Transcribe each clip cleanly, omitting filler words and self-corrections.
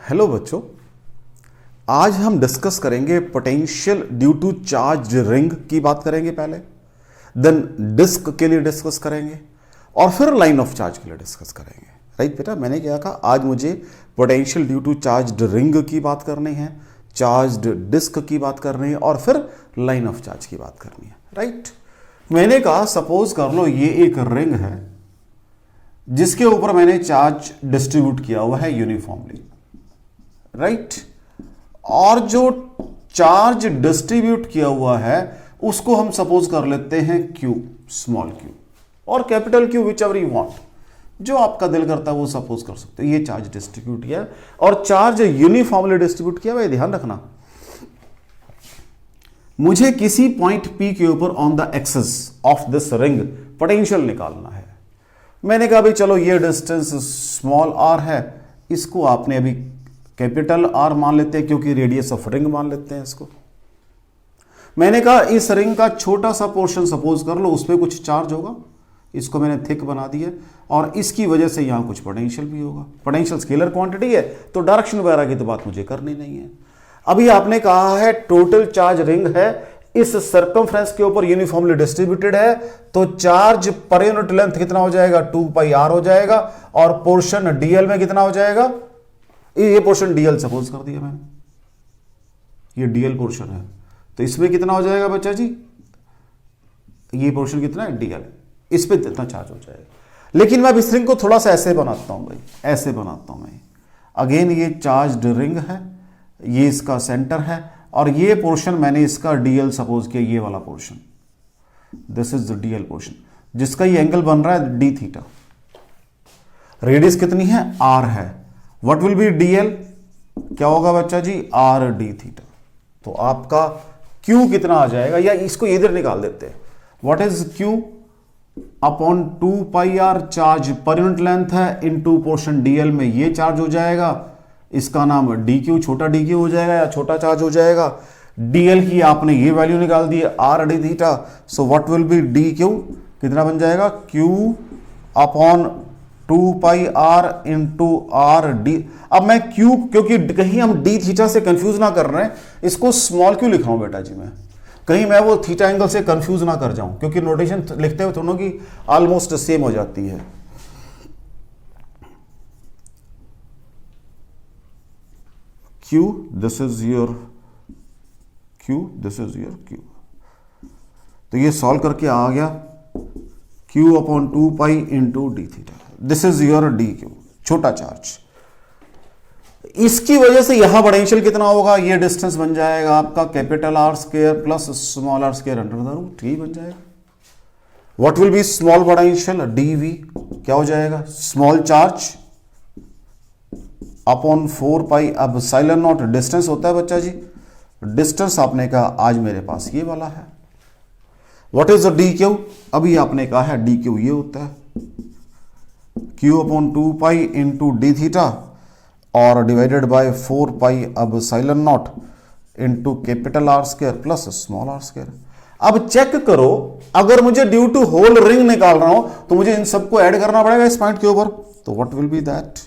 Hello बच्चों, आज हम डिस्कस करेंगे potential due to charge ring की बात करेंगे पहले, देन डिस्क के लिए डिस्कस करेंगे और फिर लाइन ऑफ चार्ज के लिए डिस्कस करेंगे। राइट बेटा, मैंने क्या कहा, आज मुझे potential due to charge ring की बात करनी है, चार्ज डिस्क की बात करनी है और फिर लाइन ऑफ चार्ज की बात करनी है। राइट, मैंने कहा सपोज कर लो ये एक रिंग है जिसके ऊपर मैंने चार्ज डिस्ट्रीब्यूट किया हुआ है यूनिफॉर्मली। राइट, और जो चार्ज डिस्ट्रीब्यूट किया हुआ है उसको हम सपोज कर लेते हैं क्यू, स्मॉल क्यू और capital Q, which ever you want, जो आपका दिल करता है वो सपोज कर सकते हो। ये चार्ज डिस्ट्रीब्यूट किया और चार्ज यूनिफॉर्मली डिस्ट्रीब्यूट किया हुआ है। ध्यान रखना, मुझे किसी पॉइंट P के ऊपर on the axis of this ring potential निकालना है। मैंने कहा भाई चलो ये डिस्टेंस स्मॉल r है, इसको आपने अभी कैपिटल R मान लेते हैं क्योंकि रेडियस ऑफ रिंग मान लेते हैं इसको। मैंने कहा इस रिंग का छोटा सा पोर्शन सपोज कर लो, उस पर कुछ चार्ज होगा, इसको मैंने थिक बना दिया और इसकी वजह से यहां कुछ पोटेंशियल भी होगा। पोटेंशियल स्केलर क्वांटिटी है तो डायरेक्शन वगैरह की तो बात मुझे करनी नहीं है। अभी आपने कहा है टोटल चार्ज रिंग है, इस सर्कमफ्रेंस के ऊपर यूनिफॉर्मली डिस्ट्रीब्यूटेड है, तो चार्ज पर यूनिट लेंथ कितना हो जाएगा, 2πr हो जाएगा और पोर्शन dl में कितना हो जाएगा, ये पोर्शन dl सपोज कर दिया मैंने, ये dl पोर्शन है तो इसमें कितना हो जाएगा बच्चा जी, ये पोर्शन कितना है dl, इस पे कितना चार्ज हो जाएगा। लेकिन मैं इस रिंग को थोड़ा सा ऐसे बनाता हूं भाई, ऐसे बनाता हूं मैं। अगेन ये चार्ज रिंग है, ये इसका सेंटर है और ये पोर्शन मैंने इसका dl सपोज किया, ये वाला portion, this is the dl portion जिसका ये एंगल बन रहा है d थीटा। रेडियस कितनी है, r है। व्हाट विल बी dl, क्या होगा बच्चा जी, r d थीटा। तो आपका q कितना आ जाएगा, या इसको इधर निकाल देते हैं, what is q upon 2πr, charge per unit length है, इनटू पोर्शन dl में ये चार्ज हो जाएगा, इसका नाम dq, छोटा dq हो जाएगा या छोटा चार्ज हो जाएगा। dl की आपने ये वैल्यू निकाल दी है r d theta, so what will B dq, कितना बन जाएगा, q upon 2πr into r d। अब मैं q, क्योंकि कहीं हम d थीटा से कंफ्यूज ना कर रहे हैं, इसको स्मॉल q लिख रहा हूं बेटा जी मैं, कहीं मैं वो थीटा एंगल से कंफ्यूज ना कर जाऊं, क्योंकि नोटेशन लिखते हुए दोनों की ऑलमोस्ट सेम हो जाती है। q, this is your q, this is your q। तो ये सॉल्व करके आ गया q upon 2π into D theta, this is your dq, छोटा चार्ज। इसकी वजह से यहां पोटेंशियल कितना होगा, ये डिस्टेंस बन जाएगा आपका capital R square plus small r square under the root, ये बन जाएगा। What will be small potential, dv, क्या हो जाएगा, स्मॉल चार्ज अपॉन 4π, अब साइलेंट नॉट डिस्टेंस होता है बच्चा जी, डिस्टेंस आपने कहा आज मेरे पास ये वाला है। व्हाट इज द dq, अभी आपने कहा है dq ये होता है q upon 2π into D theta और डिवाइडेड बाय 4π, अब silent naught into capital R square plus small r square. अब चेक करो, अगर मुझे ड्यू टू होल रिंग निकाल रहा हूं तो मुझे इन सबको ऐड करना पड़ेगा इस पॉइंट के ऊपर, तो व्हाट विल बी दैट।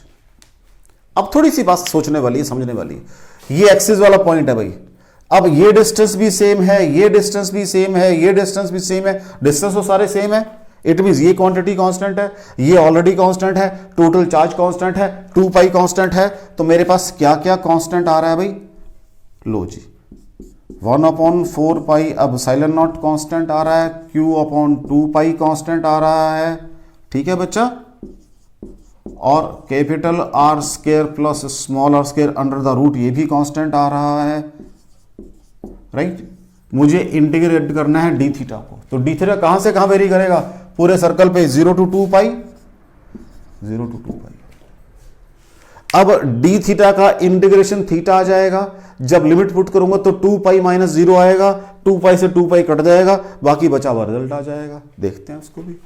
अब थोड़ी सी बात सोचने वाली है, समझने वाली है। ये एक्सिस वाला पॉइंट है भाई, अब ये डिस्टेंस भी सेम है, ये डिस्टेंस भी सेम है, ये डिस्टेंस भी सेम है, डिस्टेंस तो सारे सेम है। इट मींस ये क्वांटिटी कांस्टेंट है, ये ऑलरेडी कांस्टेंट है, टोटल चार्ज कांस्टेंट है, 2π कांस्टेंट है। तो मेरे पास क्या क्या कांस्टेंट आ रहा है भाई, लो जी, 1 अपॉन 4π, अब साइलेंट नॉट कांस्टेंट आ रहा है, q अपॉन 2π कांस्टेंट आ रहा है, ठीक है बच्चा, और capital R square plus small r square under the root ये भी कांस्टेंट आ रहा है। राइट, मुझे इंटीग्रेट करना है डी थीटा को, तो डी थीटा कहां से कहां वेरी करेगा, पूरे सर्कल पे 0 to 2π, 0 to 2π। अब डी थीटा का इंटीग्रेशन थीटा आ जाएगा, जब लिमिट पुट करूंगा तो 2π माइनस 0 आएगा, 2π से 2π कट जाएगा, बाकी बचा हुआ रिजल्ट आ जाएगा। देखते हैं उसको भी,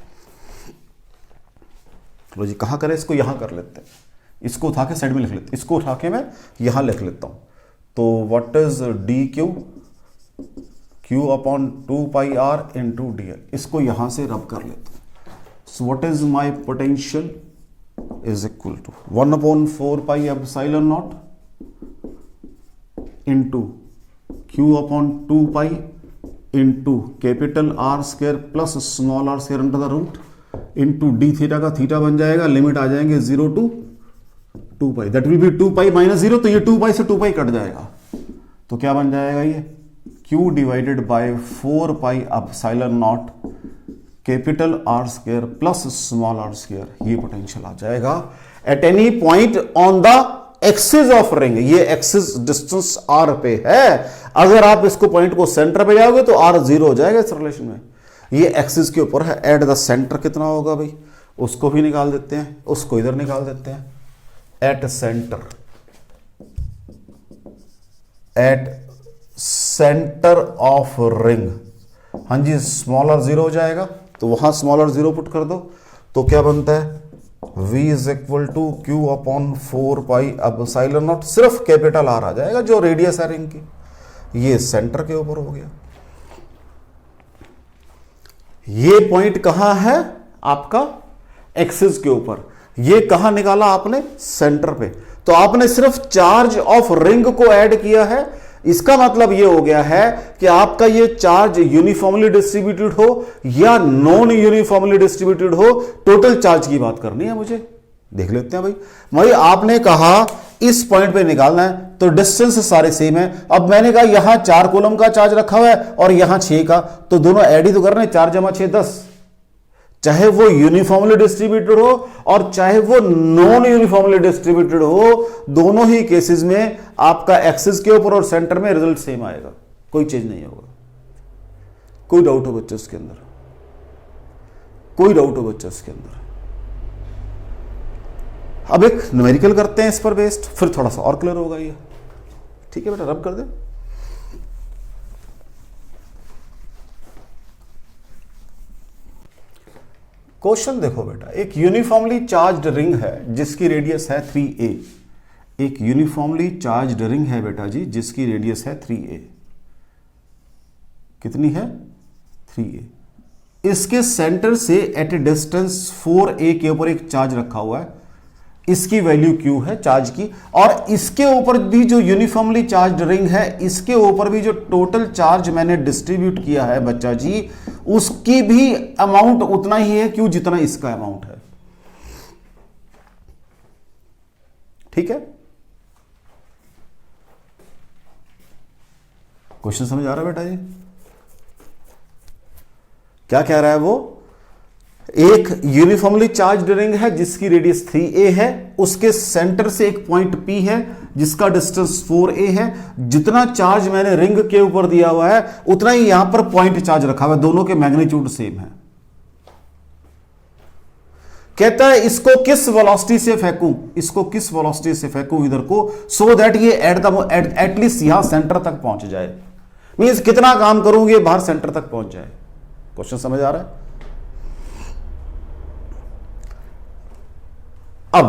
लो जी, कहां करें इसको, यहां कर लेते हैं, इसको उठा के साइड में लिख लेते हैं, इसको उठा के मैं यहां लिख लेता हूं। तो what is dq, q upon 2πr into dl, इसको यहां से रब कर लेता हूं। So what is my potential, is equal to 1/4 pi epsilon naught into Q upon 2 pi into capital R square plus small R square under the root into D theta का theta बन जाएगा, limit आ जाएंगे 0 to 2 pi, that will be 2 pi minus 0, तो ये 2 पाई से 2 pi cut जाएगा, तो क्या बन जाएगा ये q divided by 4 pi epsilon naught capital R square plus small R square, ये पोटेंशियल आ जाएगा at any point on the axis of ring. ये एक्सिस डिस्टेंस r पे है, अगर आप इसको पॉइंट को सेंटर पे जाओगे तो r 0 हो जाएगा इस रिलेशन में, ये एक्सिस के ऊपर है। एट द सेंटर कितना होगा भाई, उसको भी निकाल देते हैं, उसको इधर निकाल देते हैं। एट सेंटर ऑफ रिंग, हाँ जी, स्मॉलर 0 हो जाएगा, तो वहां स्मॉलर 0 पुट कर दो, तो क्या बनता है v is equal to Q upon 4 pi epsilon naught, सिर्फ कैपिटल आर आ जाएगा जो रेडियस है रिंग की, ये सेंटर के ऊपर हो गया। ये पॉइंट कहां है आपका, एक्सिस के ऊपर, ये कहां निकाला आपने, सेंटर पे, तो आपने सिर्फ चार्ज ऑफ रिंग को ऐड किया है। इसका मतलब ये हो गया है कि आपका ये चार्ज यूनिफॉर्मली डिस्ट्रीब्यूटेड हो या नॉन यूनिफॉर्मली डिस्ट्रीब्यूटेड हो, टोटल चार्ज की बात करनी है मुझे। देख लेते हैं भाई आपने कहा इस पॉइंट पे निकालना है, तो डिस्टेंस सारे सेम है। अब मैंने कहा यहां 4 कूलम का चार्ज रखा हुआ है और यहां 6 का, तो दोनों ऐड ही तो करने, 4 जमा 6 10, चाहे वो यूनिफॉर्मली डिस्ट्रीब्यूटेड हो और चाहे वो नॉन यूनिफॉर्मली डिस्ट्रीब्यूटेड हो, दोनों ही केसेस में आपका एक्सिस के ऊपर और सेंटर में रिजल्ट सेम आएगा, कोई चेंज नहीं होगा। कोई डाउट हो बच्चों इसके अंदर, कोई डाउट हो बच्चों इसके अंदर। अब एक न्यूमेरिकल करते हैं इस पर बेस्ड, फिर थोड़ा सा और क्लियर होगा ये। ठीक है बेटा, रब कर दे। क्वेश्चन देखो बेटा, एक यूनिफॉर्मली चार्ज्ड रिंग है जिसकी रेडियस है 3a। एक यूनिफॉर्मली चार्ज्ड रिंग है बेटा जी जिसकी रेडियस है 3a। कितनी है, 3a। इसके सेंटर से एट ए डिस्टेंस 4a के ऊपर एक चार्ज रखा हुआ है, इसकी वैल्यू q है चार्ज की, और इसके ऊपर भी जो यूनिफॉर्मली चार्ज्ड रिंग है, इसके ऊपर भी जो टोटल चार्ज मैंने डिस्ट्रीब्यूट किया है बच्चा जी, उसकी भी अमाउंट उतना ही है q जितना इसका अमाउंट है। ठीक है, क्वेश्चन समझ आ रहा है बेटा जी? क्या कह रहा है वो, एक यूनिफॉर्मली चार्ज्ड रिंग है जिसकी रेडियस 3a है, उसके सेंटर से एक पॉइंट P है जिसका डिस्टेंस 4a है, जितना चार्ज मैंने रिंग के ऊपर दिया हुआ है उतना ही यहां पर पॉइंट चार्ज रखा हुआ है, दोनों के मैग्नीट्यूड सेम है। कहता है इसको किस वेलोसिटी से फेंकूं, इसको किस वेलोसिटी से फेंकूं इधर को, सो दैट ये एटलीस्ट यहां सेंटर तक पहुंच जाए। मींस कितना काम करूंगी ये बाहर सेंटर तक पहुंच जाए। क्वेश्चन समझ आ रहा है? अब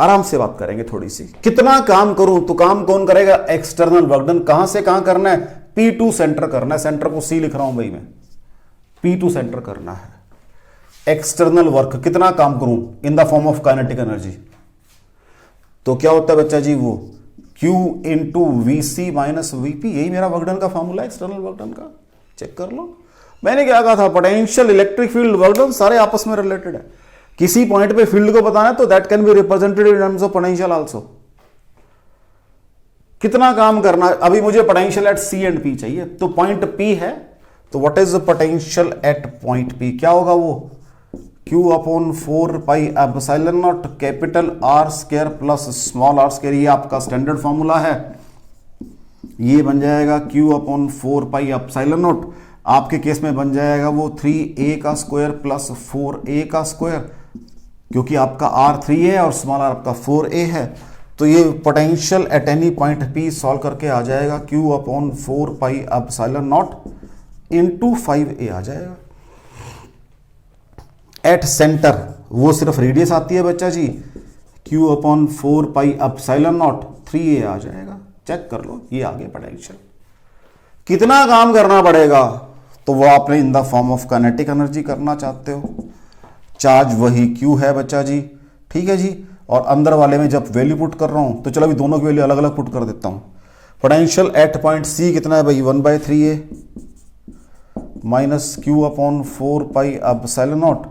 आराम से बात करेंगे थोड़ी सी, कितना काम करूं, तो काम कौन करेगा, एक्सटर्नल वर्क डन। कहां से कहां करना है, P2 सेंटर करना है, सेंटर को C लिख रहा हूं भाई मैं, P2 सेंटर करना है। एक्सटर्नल वर्क कितना काम करूं इन the form of kinetic energy, तो क्या होता है बच्चा जी, वो Q into VC minus VP, यही मेरा वर्क डन का फॉर्मूला है एक्सटर्नल वर्क डन का। चेक कर लो, मैंने क्या कहा था, potential, electric field, work done सारे आपस में रिलेटेड है। किसी पॉइंट पे फील्ड को बताना है तो that can be represented in terms of potential also. कितना काम करना, अभी मुझे potential at C and P चाहिए, तो पॉइंट P है, तो what is the potential at point P, क्या होगा वो, Q upon 4 pi epsilon naught capital R square plus small r square, ये आपका स्टैंडर्ड फॉर्मूला है। ये बन जाएगा Q upon 4 pi epsilon not, आपके केस में बन जाएगा वो 3a का स्क्वायर प्लस 4a का स्क्वायर, क्योंकि आपका r 3 है और स्मॉल r आपका 4a है। तो ये potential at any point P solve करके आ जाएगा Q upon 4 pi epsilon naught into 5a आ जाएगा। एट सेंटर वो सिर्फ रेडियस आती है बच्चा जी, Q upon 4 pi epsilon not 3a आ जाएगा। चेक कर लो, ये आ गया पोटेंशियल। कितना काम करना पड़ेगा, तो वो आपने इन the form of kinetic energy करना चाहते हो। चार्ज वही Q है बच्चा जी, ठीक है जी। और अंदर वाले में जब वैल्यू पुट कर रहा हूं तो चलो अभी दोनों की वैल्यू अलग अलग पुट कर देता हूं। पोटेंशियल एट पॉइंट सी कितना है भाई 1/3a minus Q upon 4 pi epsilon naught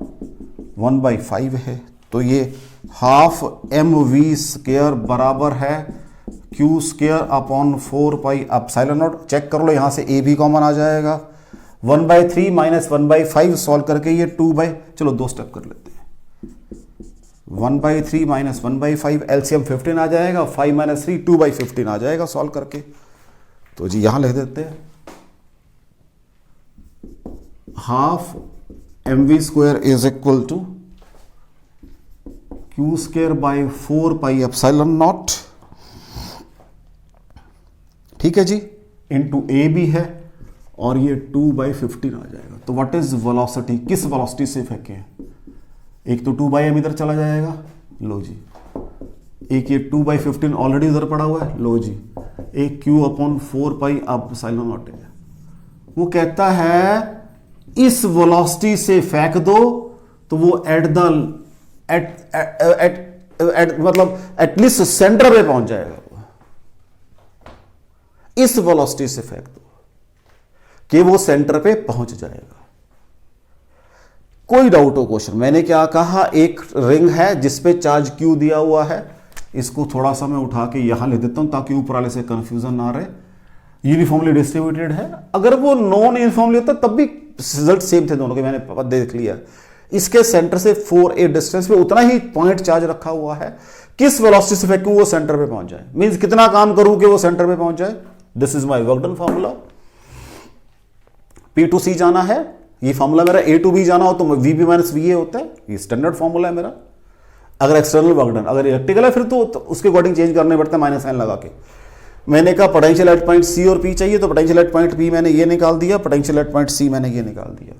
1/5 है। तो ये हाफ mv² बराबर है q² upon 4 pi epsilon naught. Check कर लो, यहां से a भी कॉमन आ जाएगा। 1/3 माइनस 1/5 सॉल्व करके ये 2 चलो 2 स्टेप कर लेते हैं। 1/3 माइनस 1/5 एलसीएम 15 आ जाएगा, 5 माइनस 3 2/15 आ जाएगा सॉल्व करके। तो जी यहां लिख देते हैं half mv² is equal to q² by 4 pi epsilon naught, ठीक है जी, इंटू ए भी है और ये 2/15 आ जाएगा। तो व्हाट इज वेलोसिटी, किस वेलोसिटी से फेंके हैं? एक तो 2/m इधर चला जाएगा, लो जी, एक ये 2/15 ऑलरेडी उधर पड़ा हुआ है, लो जी, एक q upon 4 pi epsilon not है। वो कहता है इस वेलोसिटी से फेंक दो तो वो मतलब एटलीस्ट सेंटर पे पहुंच जाएगा। इस वेलोसिटी से फेंक दो कि वो सेंटर पे पहुंच जाएगा। कोई डाउट हो क्वेश्चन? मैंने क्या कहा, एक रिंग है जिसपे चार्ज Q दिया हुआ है, इसको थोड़ा सा मैं उठा के यहां ले देता हूं ताकि ऊपर वाले से कंफ्यूजन ना रहे। यूनिफॉर्मली डिस्ट्रीब्यूटेड है, अगर वो नॉन यूनिफॉर्मली होता तब भी रिजल्ट सेम थे दोनों के, मैंने देख लिया। इसके सेंटर से 4a डिस्टेंस पे उतना ही पॉइंट चार्ज रखा हुआ है। किस वेलोसिटी से फेंकूं वो सेंटर पे पहुंच जाए, मींस कितना काम करूं कि वो सेंटर पे पहुंच जाए। This is my work done formula. P to C जाना है, ये फार्मूला मेरा A to B जाना हो तो VB माइनस VA होता है, ये स्टैंडर्ड फार्मूला है मेरा। अगर एक्सटर्नल वर्क डन, अगर इलेक्ट्रिकल है फिर तो उसके अकॉर्डिंग चेंज करने पड़ता है माइनस साइन लगा के। मैंने कहा पोटेंशियल एट पॉइंट C और P चाहिए, तो पोटेंशियल एट पॉइंट P मैंने ये निकाल दिया, पोटेंशियल एट पॉइंट C मैंने ये निकाल दिया।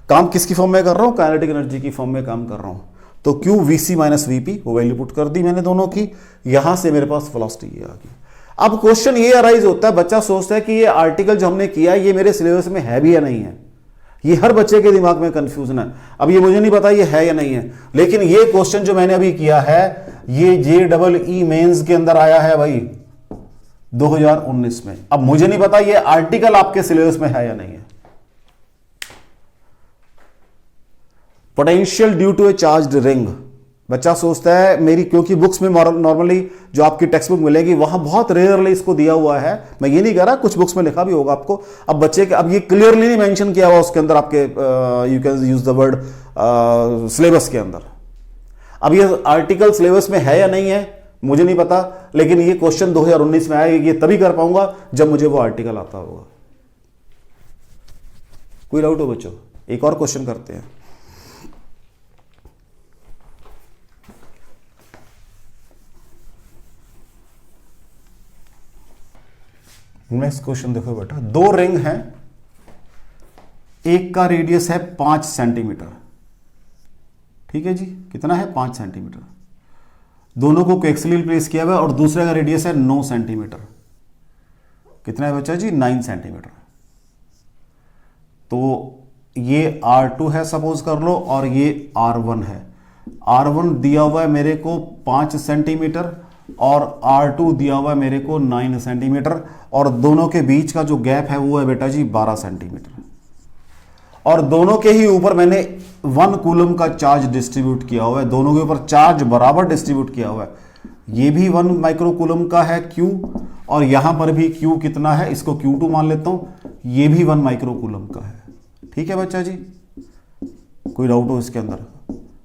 काम किसकी फॉर्म में कर रहा हूं? काइनेटिक एनर्जी की फॉर्म में काम कर रहा हूं। तो Q VC माइनस VP वो वैल्यू पुट कर दी मैंने दोनों की, यहां से मेरे पास वेलोसिटी ये आ गई। अब क्वेश्चन ये अराइज होता है, बच्चा सोचता है कि ये आर्टिकल जो हमने किया ये मेरे सिलेबस में है भी या नहीं है। ये हर बच्चे के दिमाग में कंफ्यूजन है। अब ये मुझे नहीं पता ये है या नहीं है, लेकिन ये क्वेश्चन जो मैंने अभी किया है ये JEE मेंस के अंदर आया है भाई 2019 में। अब मुझे नहीं पता ये आर्टिकल आपके सिलेबस में है या नहीं है। Potential due to a charged ring, बच्चा सोचता है मेरी, क्योंकि बुक्स में नॉर्मली जो आपकी टेक्स्ट बुक मिलेगी वहां बहुत रेयरली इसको दिया हुआ है। मैं ये नहीं कह रहा, कुछ बुक्स में लिखा भी होगा आपको। अब बच्चे के, अब ये क्लियरली नहीं मेंशन किया हुआ उसके अंदर आपके, you can use the word syllabus के अंदर। अब ये आर्टिकल सिलेबस में है या नहीं है मुझे नहीं पता, लेकिन ये क्वेश्चन 2019 में आएगा, ये तभी कर पाऊंगा जब मुझे वो आर्टिकल आता होगा। कोई डाउट हो बच्चों? एक और क्वेश्चन करते हैं। नेक्स्ट क्वेश्चन देखो बेटा, दो रिंग हैं, एक का रेडियस है 5 सेंटीमीटर, ठीक है जी, कितना है 5 सेंटीमीटर। दोनों को कोएक्सियल प्लेस किया हुआ है और दूसरे का रेडियस है 9 सेंटीमीटर। कितना है बच्चा जी? 9 सेंटीमीटर। तो ये R2 है सपोज कर लो और ये R1 है। R1 दिया हुआ है मेरे को 5 सेंटीमीटर और R2 दिया हुआ है मेरे को 9 सेंटीमीटर, और दोनों के बीच का जो गैप है वो है बेटा जी 12 सेंटीमीटर। और दोनों के ही ऊपर मैंने 1 कूलम का चार्ज डिस्ट्रीब्यूट किया हुआ है, दोनों के ऊपर चार्ज बराबर डिस्ट्रीब्यूट किया हुआ है। ये भी 1 माइक्रो कूलम का है Q, और यहां पर भी Q कितना है, इसको Q2 मान लेता हूं, ये भी 1 माइक्रो कूलम का है। ठीक है बच्चा जी, कोई डाउट हो इसके अंदर?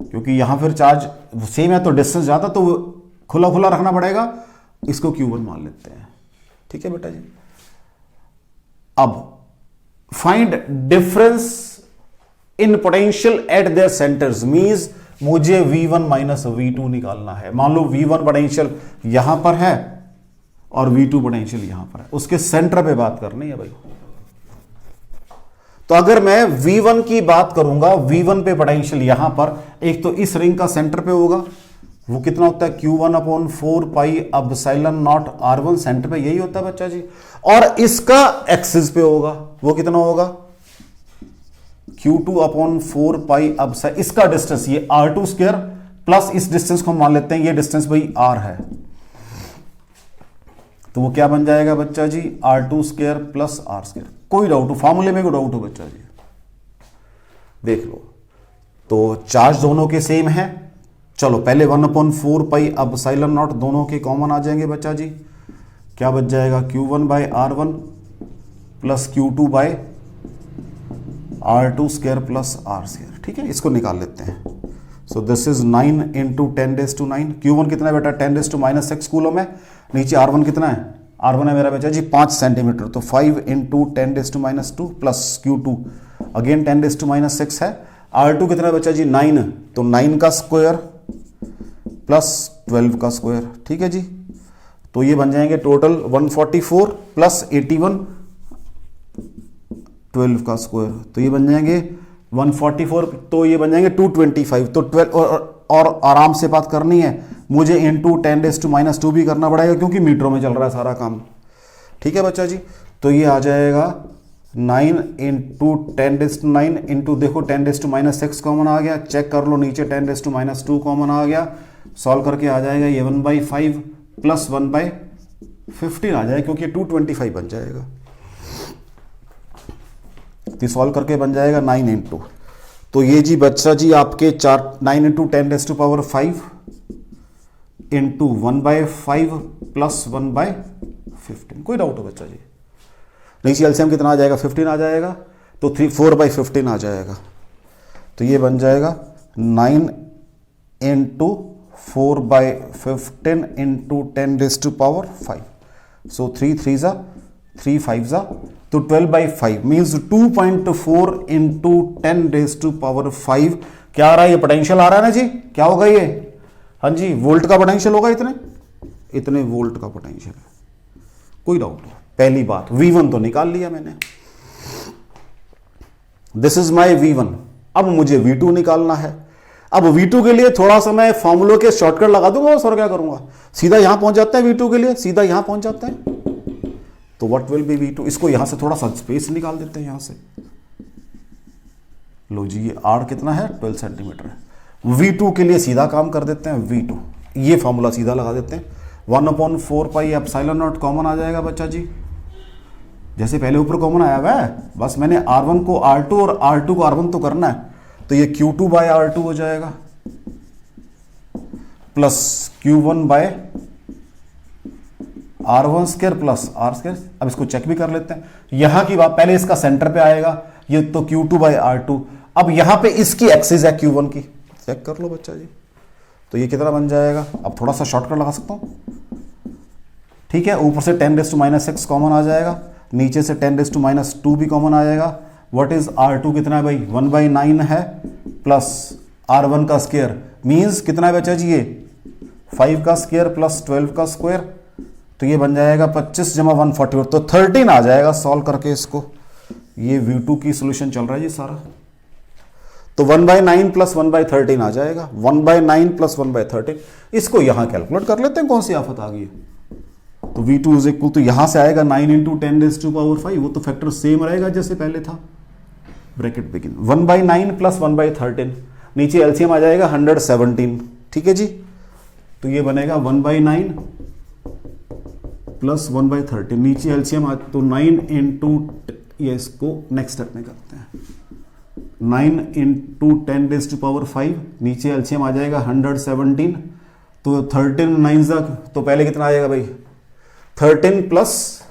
क्योंकि यहां फिर चार्ज सेम है तो डिस्टेंस ज्यादा, तो खुला खुला रखना पड़ेगा, इसको Q1 मान लेते हैं। ठीक है बेटा जी। अब find difference in potential at there centres, means मुझे V1 माइनस V2 निकालना है। मान लो V1 पोटेंशियल यहां पर है और V2 पोटेंशियल यहां पर है, उसके सेंटर पे बात करनी है भाई। तो अगर मैं V1 की बात करूंगा, V1 पे पोटेंशियल यहां पर, एक तो इस रिंग का सेंटर पे होगा, वो कितना होता है Q1 upon 4 pi epsilon not R1, centre पे यही होता है बच्चा जी। और इसका एक्सिस पे होगा, वो कितना होगा Q2 अपॉन 4 पाई एप्सिलॉन, इसका डिस्टेंस ये R2 स्क्वायर प्लस इस डिस्टेंस को मान लेते हैं, ये डिस्टेंस भाई R है। तो वो क्या बन जाएगा बच्चा जी, R2 square plus R square. कोई डाउट हो, फॉर्मूले में कोई डाउट हो बच्चा जी, देख लो। तो चार्ज दोनों के सेम है। चलो पहले 1/4 पाई, अब साइलन नॉट दोनों के कॉमन आ जाएंगे बच्चा जी। क्या बच जाएगा, Q1 by R1 plus Q2 by R2 square plus R square. ठीक है, इसको निकाल लेते हैं। So this is 9 into 10⁻⁹। Q1 कितना है बेटा, 10⁻⁻6 कूलम है। नीचे R1 कितना है, R1 है मेरा बच्चा जी 5 सेंटीमीटर, तो 5 इंटू 10⁻² प्लस Q2 अगेन 10⁻6 है। R2 कितना है बच्चा जी 9, तो 9 का स्क्वायर प्लस 12 का स्क्वायर। ठीक है जी, तो ये बन जाएंगे टोटल 144 प्लस 81 12 का स्क्वायर, तो ये बन जाएंगे 144, तो ये बन जाएंगे 225। तो 12 और आराम से बात करनी है मुझे, इंटू 10⁻² भी करना पड़ेगा क्योंकि मीटरों में चल रहा है सारा काम। ठीक है बच्चा जी, तो ये आ जाएगा 9 इंटू 10⁻9 इंटू, देखो 10⁻6 कॉमन आ गया, चेक कर लो नीचे 10⁻² कॉमन आ गया, सॉल्व करके आ जाएगा ये 1/5 प्लस 1/15 आ जाएगा क्योंकि 225 बन जाएगा। तो सॉल्व करके बन जाएगा 9 इंटू, तो ये जी बच्चा जी आपके 9 इंटू 10⁻5 इंटू 1/5 प्लस 1/15। कोई डाउट हो बच्चा जी, नीचे एलसीएम कितना आ जाएगा, 15 आ जाएगा, तो 4/15 आ जाएगा। तो ये बन जाएगा 9 इंटू 4/15 इंटू 10⁻5। सो 3 3 जा 3 5 जा, तो 12/5 मीन्स 2.4 इंटू 10⁻5 क्या आ रहा है, ये पोटेंशियल आ रहा है ना जी, क्या होगा ये, हाँ जी वोल्ट का पोटेंशियल होगा, इतने वोल्ट का पोटेंशियल है। कोई डाउट नहीं, पहली बात V1 तो निकाल लिया मैंने, दिस इज माई V1। अब मुझे V2 निकालना है। अब V2 के लिए थोड़ा सा मैं फॉर्मूलों के शॉर्टकट लगा दूंगा और क्या करूंगा, सीधा यहां पहुंच जाता है V2 के लिए, सीधा यहां पहुंच जाता है। तो व्हाट विल बी V2, इसको यहां से थोड़ा सा स्पेस निकाल देते हैं यहां से। लो जी, ये R कितना है 12 सेंटीमीटर है। V2 के लिए सीधा काम कर देते हैं, V2 ये फॉर्मूला सीधा लगा देते हैं। 1/4 पाई एप्सिलॉन नॉट कॉमन आ जाएगा बच्चा जी, जैसे पहले ऊपर कॉमन आया हुआ है, बस मैंने R1 को R2 और R2 को R1 तो करना है, तो ये Q2 बाय R2 हो जाएगा plus Q1 by R1 square plus R square. अब इसको चेक भी कर लेते हैं, यहां की बात पहले इसका सेंटर पे आएगा, ये तो Q2 बाय R2। अब यहां पे इसकी एक्सिस है Q1 की, चेक कर लो बच्चा जी, तो ये कितना बन जाएगा। अब थोड़ा सा शॉर्टकट लगा सकता हूं, ठीक है, ऊपर से 10⁻6 कॉमन आ जाएगा, नीचे से 10⁻² भी कॉमन आ जाएगा। व्हाट इज R2 कितना है भाई, 1/9 है प्लस R1 का स्क्वायर मींस कितना है बच्चा जी, ये 5 का स्क्वायर प्लस 12 का स्क्वायर, तो ये बन जाएगा 25 जमा 144, तो 13 आ जाएगा। सॉल्व करके इसको, ये V2 की सोल्यूशन चल रहा है जी सारा, तो 1/9 प्लस 1/13 आ जाएगा, 1/9 प्लस 1/13। इसको यहां कैलकुलेट कर लेते हैं, कौन सी आफत आ गई है। तो V2 इज इक्वल, तो यहां से आएगा 9 इंटू 10⁻5, वो तो फैक्टर सेम रहेगा जैसे पहले था। ब्रैकेट बिगिन 1/9 प्लस 1/13, नीचे एलसीएम आ जाएगा 117। ठीक है जी, तो ये बनेगा 1/9 प्लस 1/13, नीचे एलसीएम आ, तो 9 इंटू, ये इसको नेक्स्ट स्टेप में करते हैं, 9 इंटू 10⁻5, नीचे एलसीएम आ जाएगा 117, तो 13 9 तक, तो पहले कितना आएगा भाई 13 प्लस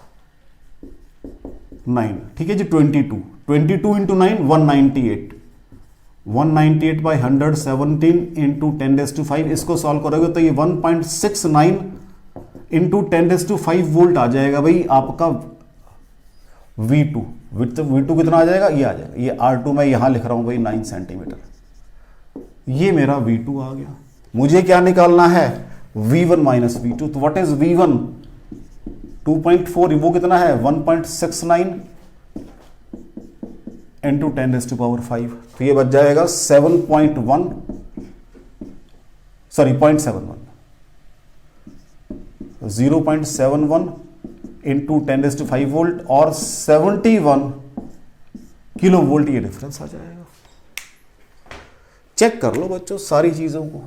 9, ठीक है जी 22 इंटू 9 198 बाई 117 इंटू 10⁻5, इसको सॉल्व करोगे तो ये 1.69 इंटू 10⁻5 वोल्ट आ जाएगा भाई आपका V2। V2 कितना आ जाएगा, ये आ जाएगा, ये R2 मैं यहां लिख रहा हूं भाई 9 सेंटीमीटर, ये मेरा V2 आ गया। मुझे क्या निकालना है, V1 माइनस V2, तो व्हाट इज V1 2.4, वो कितना है 1.69 इंटू 10⁻5, तो ये बच जाएगा 7.1 सॉरी 0.71 0.71 इंटू 10⁻5 वोल्ट और 71 किलो वोल्ट, ये डिफरेंस आ जाएगा। चेक कर लो बच्चों सारी चीजों को।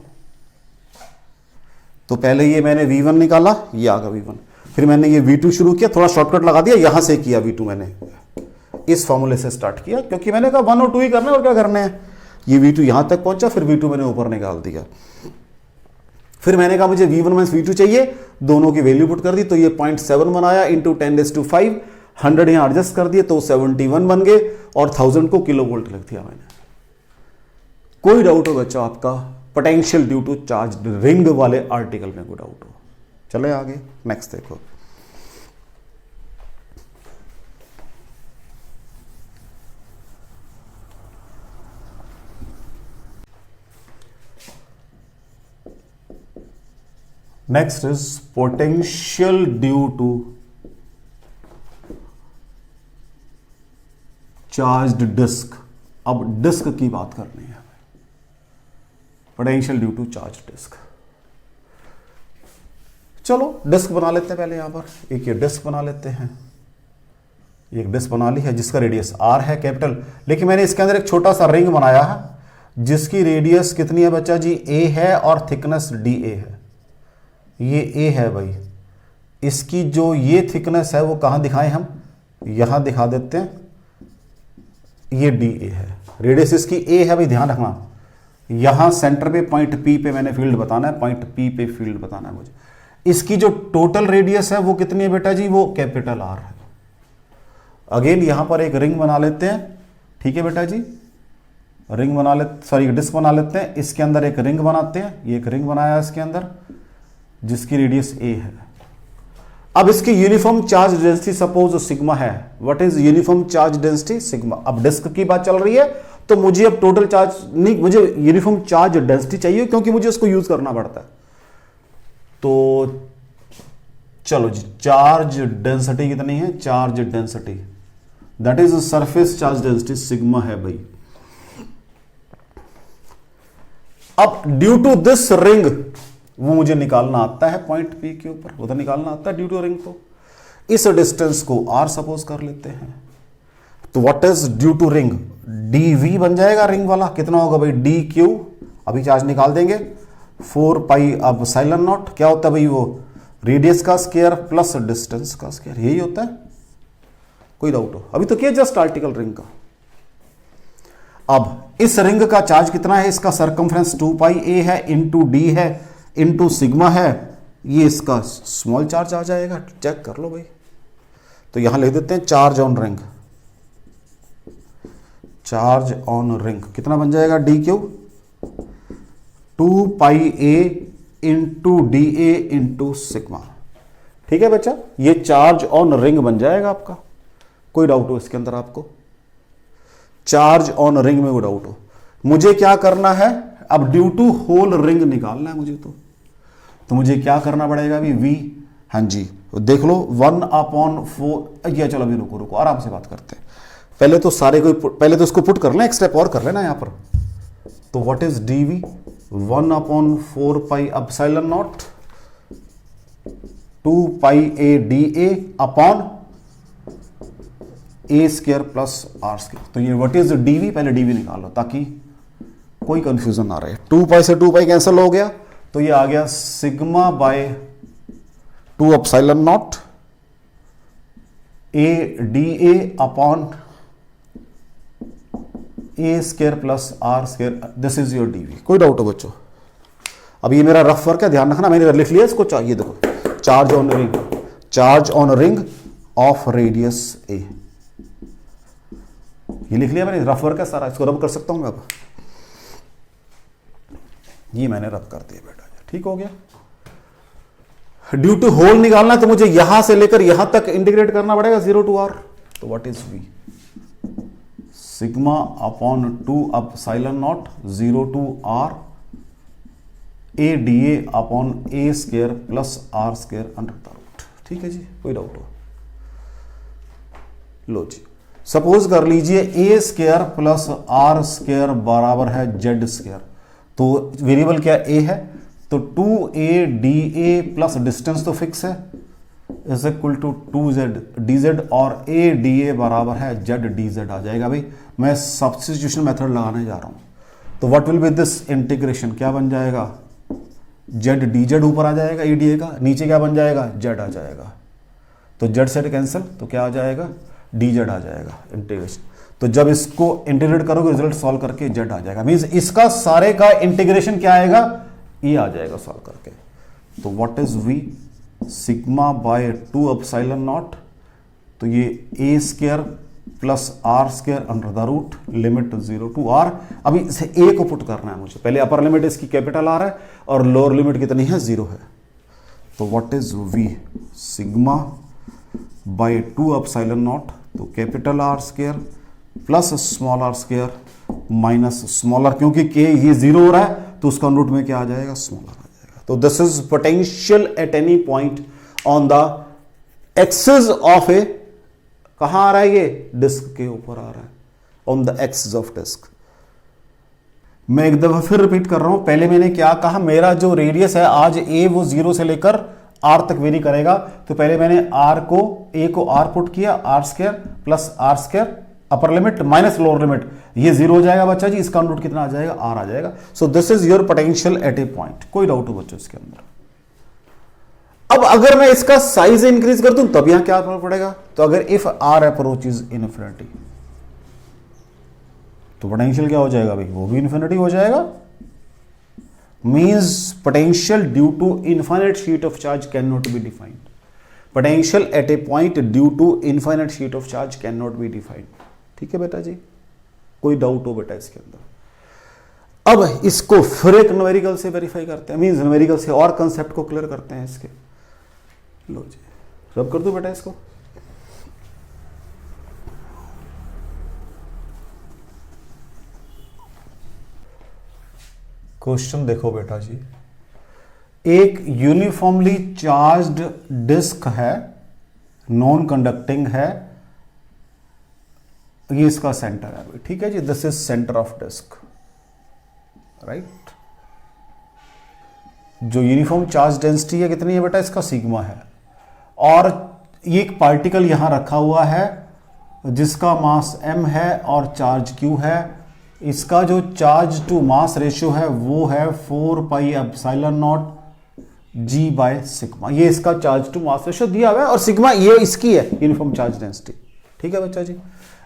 तो पहले ये मैंने V1 निकाला, ये आ गया V1। फिर मैंने ये V2 शुरू किया, थोड़ा शॉर्टकट लगा दिया, यहां से किया V2 मैंने, इस फॉर्मूले से स्टार्ट किया, क्योंकि मैंने कहा 1 और 2 ही करने और क्या करने हैं। ये V2 यहां तक पहुंचा, फिर V2 मैंने ऊपर निकाल दिया। फिर मैंने कहा मुझे V1 माइनस V2 चाहिए, दोनों की वैल्यू पुट कर दी, तो ये 0.7 बनाया इंटू 10⁵, 100 यहां एडजस्ट कर दिए तो 71 बन गए, और 1000 को किलो वोल्ट लिख दिया मैंने। कोई डाउट हो बच्चा आपका potential due to charge ring वाले आर्टिकल में कोई डाउट हो? चले आगे, नेक्स्ट देखो। Next is potential due to charged disc. अब डिस्क की बात करनी है, potential due to charge disc. चलो डिस्क बना लेते हैं पहले, यहां पर एक ये डिस्क बना लेते हैं। एक डिस्क बना ली है जिसका रेडियस r है कैपिटल, लेकिन मैंने इसके अंदर एक छोटा सा रिंग बनाया है जिसकी रेडियस कितनी है बच्चा जी, a है, और थिकनेस dA है। ये a है भाई, इसकी जो ये थिकनेस है वो कहां दिखाएं हम, यहां दिखा देते हैं, ये dA है। रेडियस इसकी a है भाई, ध्यान रखना, यहां सेंटर पे पॉइंट P पे मैंने फील्ड बताना है, पॉइंट P पे फील्ड बताना है मुझे। इसकी जो टोटल रेडियस है वो कितनी है बेटा जी, वो कैपिटल R है। अगेन यहां पर एक रिंग बना लेते हैं, ठीक है बेटा जी, रिंग बना लेते, सॉरी डिस्क बना लेते हैं, इसके अंदर एक रिंग बनाते हैं। ये एक रिंग बनाया इसके अंदर जिसकी रेडियस a है। अब इसकी uniform charge density suppose sigma है। What is uniform charge density, sigma. अब डिस्क की बात चल रही है तो मुझे अब टोटल चार्ज नहीं, मुझे यूनिफॉर्म चार्ज डेंसिटी चाहिए, क्योंकि मुझे उसको यूज करना पड़ता है। तो चलो जी, चार्ज डेंसिटी कितनी है, charge density that is surface charge density sigma है भाई। अब ड्यू टू दिस रिंग, वो मुझे निकालना आता है पॉइंट P के ऊपर, उधर निकालना आता है ड्यू टू रिंग को। इस डिस्टेंस को r सपोज कर लेते हैं, तो what is due to ring, dV बन जाएगा रिंग वाला, कितना होगा भाई dQ, अभी चार्ज निकाल देंगे, 4 पाई अब एप्सिलॉन नॉट, क्या होता है भाई वो रेडियस का स्क्वायर प्लस डिस्टेंस का स्क्वायर, यही होता है। कोई डाउट हो? अभी तो किया जस्ट आर्टिकल रिंग का। अब इस रिंग का चार्ज कितना है, इसका सरकमफ्रेंस 2 पाई a है, इंटू d है, इंटू सिग्मा है, ये इसका स्मॉल चार्ज आ जाएगा, चेक कर लो भाई। तो यहां लिख देते हैं charge on ring, charge on ring कितना बन जाएगा, dQ 2 pi a into dA into sigma. ठीक है बच्चा, ये चार्ज ऑन रिंग बन जाएगा आपका। कोई डाउट हो इसके अंदर आपको, चार्ज ऑन रिंग में कोई डाउट हो? मुझे क्या करना है, अब ड्यू टू होल रिंग निकालना है मुझे, तो मुझे क्या करना पड़ेगा अभी, V, हाँ जी देख लो 1/4। या चलो अभी रुको रुको, आराम से बात करते हैं। पहले तो सारे को, पहले तो इसको पुट कर लें, एक स्टेप और कर लेना यहां पर। तो what is dV, 1/4 pi epsilon not 2 pi a dA upon a square plus r square. तो ये व्हाट इज dV, पहले dV निकालो ताकि कोई कंफ्यूजन ना रहे। 2 पाई से 2 पाई कैंसिल हो गया, तो ये आ गया sigma by 2 epsilon not a dA upon a square plus r square, this is your dV। कोई डाउट हो बच्चों? अब ये मेरा रफ वर्क है, ध्यान रखना, मैंने लिख लिया इसको। चाहिए देखो, charge on ring, charge on ring of radius a, ये लिख लिया मैंने, रफ वर्क है सारा, इसको रब कर सकता हूं मैं। अब ये मैंने रब कर दिया बेटा, ठीक हो गया। ड्यू टू होल निकालना है तो मुझे यहां से लेकर यहां तक इंटीग्रेट करना पड़ेगा 0 टू r। तो what is V, sigma upon 2 epsilon naught 0 to r a dA upon a square plus r square under the root. ठीक है जी, कोई डाउट हो? लो जी, सपोज कर लीजिए a square plus r square बराबर है z स्क्वायर। तो वेरिएबल क्या a है, तो 2a dA प्लस डिस्टेंस तो फिक्स है is equal to 2z dz, और a dA बराबर है z dz आ जाएगा भाई। मैं सब्स्टिट्यूशन मेथड लगाने जा रहा हूं। तो what will B this integration, क्या बन जाएगा, z dz ऊपर आ जाएगा a dA का, नीचे क्या बन जाएगा, z आ जाएगा। तो जेड सेड कैंसिल, तो क्या आ जाएगा, डी जेड आ जाएगा इंटीग्रेशन। तो जब इसको इंटीग्रेट करोगे रिजल्ट सॉल्व करके जेड आ जाएगा, मींस इसका सारे का इंटीग्रेशन क्या आएगा, ये आ जाएगा सॉल्व करके। तो what is V, sigma by 2 epsilon naught, तो ये A square plus R square under the root limit 0 to R. अभी इसे ए को पुट करना है मुझे, पहले अपर लिमिट इसकी कैपिटल आर है और लोअर लिमिट कितनी है, 0 है। तो what is V, sigma by 2 epsilon naught, तो capital R square plus small R square minus smaller, क्योंकि के ये 0 हो रहा है तो उसका रूट में क्या आ जाएगा, स्मॉलर आ जाएगा। तो this is potential at any point on the axis of A, कहां आ रहा है ये, डिस्क के ऊपर आ रहा है, on the axis of disc. मैं एक दफा फिर रिपीट कर रहा हूं, पहले मैंने क्या कहा, मेरा जो रेडियस है आज ए वो 0 से लेकर आर तक वेरी करेगा। तो पहले मैंने आर को, ए को आर पुट किया, R square plus R square upper limit minus lower limit, ये 0 हो जाएगा बच्चा जी, इसका रूट कितना आ जाएगा, आर आ जाएगा। So this is your potential at a point. कोई डाउट हो बच्चों इसके अंदर? अब अगर मैं इसका साइज इंक्रीज कर दूं तब यहां क्या फर्क पड़ेगा, तो अगर इफ आर अप्रोचेज इन्फिनिटी तो पोटेंशियल क्या हो जाएगा भाई, वो भी इन्फिनिटी हो जाएगा। Means potential due to infinite sheet of charge can not be defined. Potential at a point due to infinite sheet of charge can not be defined. ठीक है बेटा जी, कोई डाउट हो बेटा इसके अंदर? अब इसको फिर एक न्यूमेरिकल से वेरीफाई करते हैं, मींस न्यूमेरिकल से और कंसेप्ट को क्लियर करते हैं इसके। लो जी, रब कर दो बेटा इसको। क्वेश्चन देखो बेटा जी, एक यूनिफॉर्मली चार्ज्ड डिस्क है, नॉन कंडक्टिंग है, ये इसका सेंटर है, ठीक है जी, this is centre of disc, right. जो यूनिफॉर्म चार्ज डेंसिटी है कितनी है बेटा, इसका सिग्मा है, और ये एक पार्टिकल यहां रखा हुआ है जिसका मास m है और चार्ज q है। इसका जो चार्ज टू मास रेशियो है वो है 4 pi epsilon not g by sigma. ये इसका चार्ज टू मास रेशियो दिया हुआ है और सिग्मा ये इसकी है यूनिफॉर्म चार्ज डेंसिटी, ठीक है बच्चा जी।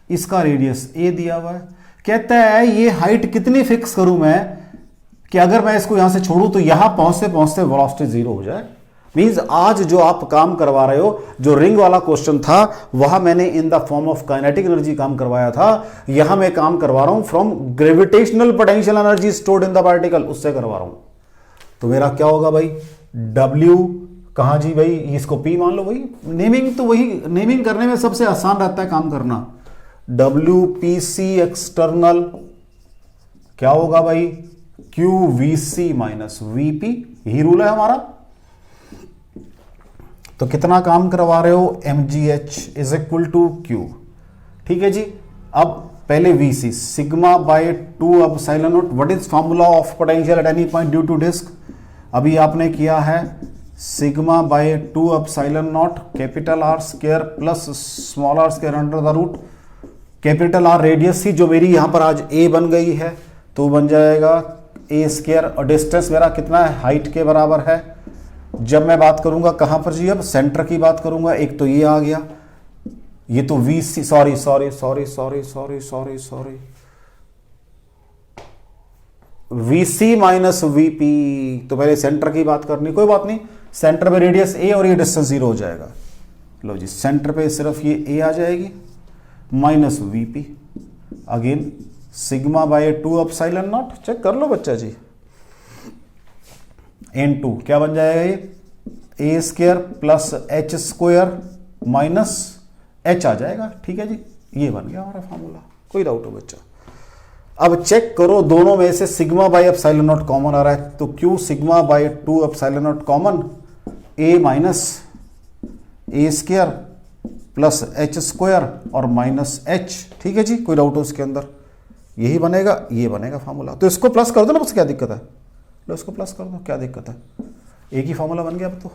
इसका रेडियस a दिया हुआ है। कहता है ये हाइट कितनी फिक्स करूं मैं कि अगर मैं इसको यहां से छोड़ूं तो यहां पहुंचते पहुंचते वेलोसिटी 0 हो जाए। मींस आज जो आप काम करवा रहे हो, जो रिंग वाला क्वेश्चन था वहां मैंने इन the form of kinetic energy काम करवाया था, यहां मैं काम करवा रहा हूं from gravitational potential energy stored in the particle, उससे करवा रहा हूं। तो मेरा क्या होगा भाई, W कहां जी भाई, इसको P मान लो, वही नेमिंग, तो वही नेमिंग करने में सबसे आसान रहता है काम करना। WPC एक्सटर्नल क्या होगा भाई, QVC माइनस VP, यही रूल है हमारा। तो कितना काम करवा रहे हो, mgh is equal to Q, ठीक है जी। अब पहले VC sigma by 2 epsilon naught, what is formula of potential at any point due to disk, अभी आपने किया है sigma by 2 epsilon naught capital R square plus small r square under the root, capital R radius थी जो मेरी यहां पर आज a बन गई है, तो बन जाएगा a स्क्वायर, और डिस्टेंस मेरा कितना है, हाइट के बराबर है। जब मैं बात करूंगा कहां पर जी, अब सेंटर की बात करूंगा, एक तो ये आ गया, ये तो VC, sorry VC minus VP, तो पहले सेंटर की बात करनी, कोई बात नहीं, सेंटर पे रेडियस a और ये डिस्टेंस 0 हो जाएगा। लो जी, सेंटर पे सिर्फ ये a आ जाएगी minus VP, again sigma by 2 epsilon naught, check कर लो बच्चा जी, N2 क्या बन जाएगा, ये a square plus h square minus h आ जाएगा, ठीक है जी, ये बन गया हमारा फार्मूला। कोई डाउट हो बच्चा? अब चेक करो दोनों में से sigma by epsilon naught common आ रहा है, तो Q sigma by 2 epsilon naught common, a minus a square plus h square और माइनस h, ठीक है जी। कोई डाउट हो उसके अंदर? यही बनेगा, ये बनेगा फार्मूला। तो इसको प्लस कर दो ना, बस क्या दिक्कत है, लो इसको प्लस कर दो, क्या दिक्कत है, एक ही फार्मूला बन गया अब तो।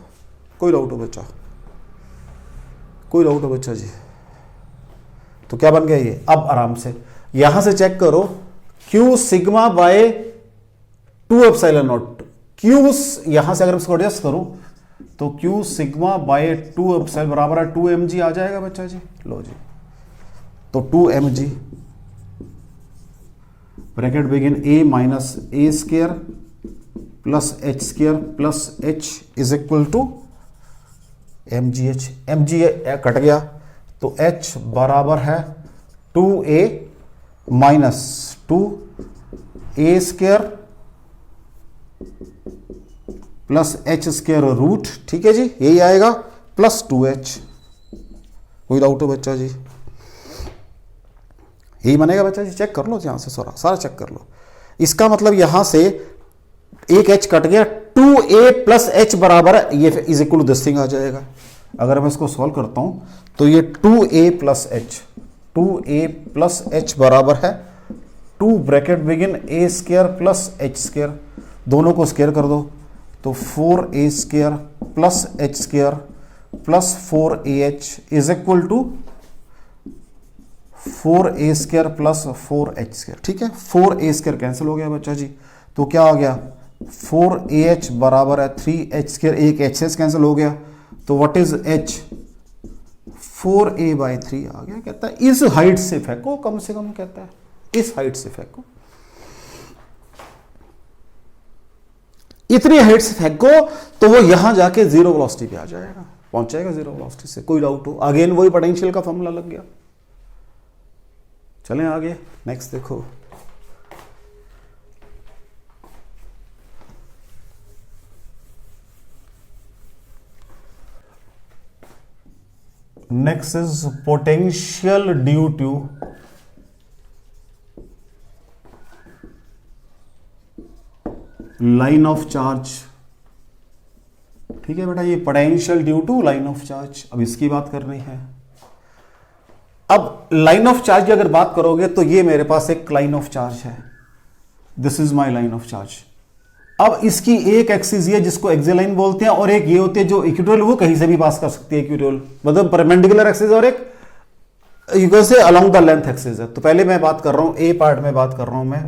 कोई डाउट हो बच्चा? कोई डाउट हो बच्चा जी? तो क्या बन गया ये, अब आराम से यहां से चेक करो, Q sigma by 2 epsilon not, Q यहां से अगर इसको एडजस्ट करूं तो Q सिग्मा बाय 2 एप्सिलॉन बराबर है 2 mg आ जाएगा बच्चा जी। लो जी, तो 2 mg bracket begin a minus a square plus h square plus h is equal to mgh। mg cut गया तो h बराबर है 2a minus 2a square plus h square root, ठीक है जी, यही आएगा, प्लस 2h। कोई डाउट हो बच्चा जी? यही बनेगा बच्चा जी, चेक कर लो यहां से, सारा चेक कर लो। इसका मतलब यहां से एक h कट गया, 2a प्लस h बराबर है, ये is equal to this thing आ जाएगा। अगर मैं इसको सॉल्व करता हूं तो ये 2a प्लस h बराबर है 2 bracket begin a square plus h square, दोनों को स्क्र कर दो तो 4a square plus h square plus 4ah is equal to 4a square plus 4h square, ठीक है। 4a स्क्र कैंसिल हो गया बच्चा जी, तो क्या आ गया 4ah बराबर है 3h स्क्र, एक h से कैंसिल हो गया, तो what is h 4a by 3 आ गया। कहता है इस हाइट से फेंको, कम से कम कहता है इस हाइट से फेंको, इतनी हाइट से फेंको तो वो यहां जाके जीरो वेलोसिटी पे आ जाएगा, पहुंच जाएगा जीरो वेलोसिटी से। कोई डाउट हो? अगेन वही पोटेंशियल का फॉर्मूला लग गया। चलें आगे, नेक्स्ट देखो। Next is potential due to line of charge, ठीक है बेटा, ये potential due to line of charge. अब इसकी बात करनी है। अब लाइन ऑफ चार्ज की अगर बात करोगे तो ये मेरे पास एक लाइन ऑफ चार्ज है, this is my line of charge. अब इसकी एक एक्सिस ये जिसको एक्सियल लाइन बोलते हैं, और एक ये होती है जो इक्वेटोरियल, वो कहीं से भी पास कर सकती है इक्वेटोरियल, मतलब परपेंडिकुलर एक्सिस, और एक you can say along the length axis है। तो पहले मैं बात कर रहा हूं, ए पार्ट में बात कर रहा हूं मैं,